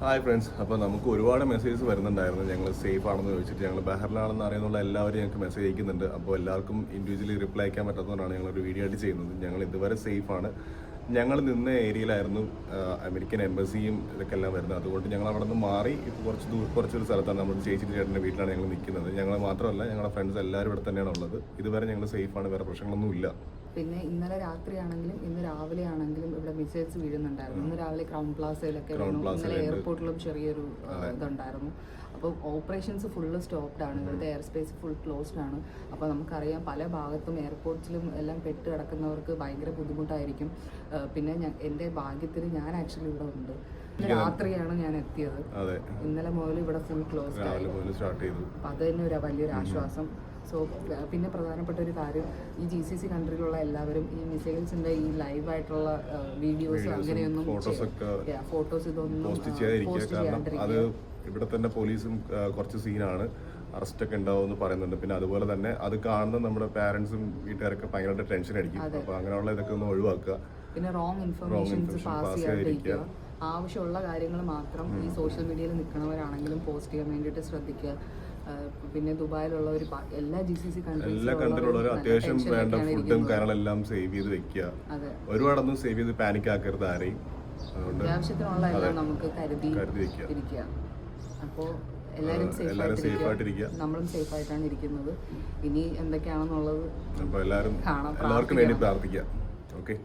Hi friends, അപ്പോൾ നമുക്ക് ഒരുപാട് മെസ്സേജസ് വരുന്നുണ്ടായിരുന്നു. ഞങ്ങൾ സേഫ് ആണെന്ന് ചോദിച്ചിട്ട് ഞങ്ങൾ ബഹറിലാണെന്ന് അറിയുന്നുള്ള എല്ലാവരും ഞങ്ങൾക്ക് മെസ്സേജ് അയക്കുന്നുണ്ട്. അപ്പോൾ എല്ലാവർക്കും ഇൻഡിവിജ്വലി റിപ്ലൈ അയക്കാൻ പറ്റാത്തതുകൊണ്ടാണ് ഞങ്ങളൊരു വീഡിയോ ആയിട്ട് ചെയ്യുന്നത്. ഞങ്ങൾ ഇതുവരെ സേഫാണ്. ഞങ്ങൾ നിന്ന ഏരിയയിലായിരുന്നു അമേരിക്കൻ എംബസിയും ഇതൊക്കെ എല്ലാം വരുന്നത്. അതുകൊണ്ട് ഞങ്ങൾ അവിടെ നിന്ന് മാറി ഇപ്പോൾ കുറച്ചൊരു സ്ഥലത്താണ്. നമ്മുടെ ചേച്ചിൻ്റെ ചേട്ടൻ്റെ വീട്ടിലാണ് ഞങ്ങൾ നിൽക്കുന്നത്. ഞങ്ങൾ മാത്രമല്ല, ഞങ്ങളുടെ ഫ്രണ്ട്സ് എല്ലാവരും ഇവിടെ തന്നെയാണ് ഉള്ളത്. ഇതുവരെ ഞങ്ങൾ സേഫാണ്, വേറെ പ്രശ്നങ്ങളൊന്നും ഇല്ല. പിന്നെ ഇന്നലെ രാത്രിയാണെങ്കിലും ഇന്ന് രാവിലെ ആണെങ്കിലും ഇവിടെ മിസൈൽസ് വീഴുന്നുണ്ടായിരുന്നു. ഇന്ന് രാവിലെ ക്രൗൺ പ്ലാസയിലൊക്കെ ഇന്നലെ എയർപോർട്ടിലും ചെറിയൊരു ഇതുണ്ടായിരുന്നു. അപ്പോൾ ഓപ്പറേഷൻസ് ഫുള്ള് സ്റ്റോപ്ഡ് ആണ്. ഇവിടുത്തെ എയർ സ്പേസ് ഫുൾ ക്ലോസ്ഡ് ആണ്. അപ്പോൾ നമുക്കറിയാം പല ഭാഗത്തും എയർപോർട്ട്സിലും എല്ലാം പെട്ട് കിടക്കുന്നവർക്ക് ഭയങ്കര ബുദ്ധിമുട്ടായിരിക്കും. പിന്നെ എൻ്റെ ഭാഗ്യത്തിന് ഞാൻ ആക്ച്വലി ഇവിടെ ഉണ്ട്. രാത്രിയാണ് ഞാൻ എത്തിയത്. ഇന്നലെ മുതൽ ഇവിടെ ഫുൾ ക്ലോസ്ഡ് ആയി. അപ്പം അത് തന്നെ ഒരു വലിയൊരു ആശ്വാസം. സോ പിന്നെ പ്രധാനപ്പെട്ട ഒരു കാര്യം, ഈ GCC കൺട്രിയിലുള്ള എല്ലാവരും ഈ മിസൈൽസിന്റെ ഈ ലൈവായിട്ടുള്ള വീഡിയോസ് അങ്ങനെയൊന്നും ഫോട്ടോസ് ഇതൊന്നും പോസ്റ്റ് ചെയ്യാതിരിക്കുക. ഇവിടെ തന്നെ പോലീസും കുറച്ച് സീനാണ്, അറസ്റ്റൊക്കെ ഉണ്ടാവുമെന്ന് പറയുന്നുണ്ട്. പിന്നെ അതുപോലെ തന്നെ അത് കാണുന്ന നമ്മുടെ പാരന്റ്സും വീട്ടുകാരൊക്കെ ഭയങ്കരമായിട്ട് ടെൻഷൻ അടിക്കും. അപ്പോൾ അങ്ങനെയുള്ള ഇതൊക്കെ ഒന്ന് ഒഴിവാക്കുക. പിന്നെ റോങ് ഇൻഫർമേഷൻസ് പാസ് ചെയ്യാതിരിക്കുക. ആവശ്യമുള്ള കാര്യങ്ങൾ മാത്രം ഈ സോഷ്യൽ മീഡിയയിൽ നിൽക്കുന്നവരാണെങ്കിലും പോസ്റ്റ് ചെയ്യാൻ വേണ്ടിയിട്ട് ശ്രദ്ധിക്കുക. പിന്നെ ദുബായിലുള്ള ഒരു എല്ലാ GCC കൺട്രിയിലുള്ള അത്യാവശ്യം വേണ്ട ഫുഡും കാര്യങ്ങളെല്ലാം സേവ് ചെയ്ത് വെക്കുക. ഒരുപാടൊന്നും സേവ് ചെയ്ത് പാനിക് ആക്കരുത് ആരെയും. അത്യാവശ്യത്തിനുള്ള എല്ലാം നമുക്ക് കരുതി ഇരിക്കുക. അപ്പോൾ എല്ലാവരും സേഫ് ആയിട്ടിരിക്കുക. നമ്മളും സേഫ് ആയിട്ടാണ് ഇരിക്കുന്നത്. ഇനി എന്തൊക്കെയാണെന്നുള്ളത് എല്ലാവർക്കും വേണ്ടി പ്രാർത്ഥിക്കാം. ഓക്കെ.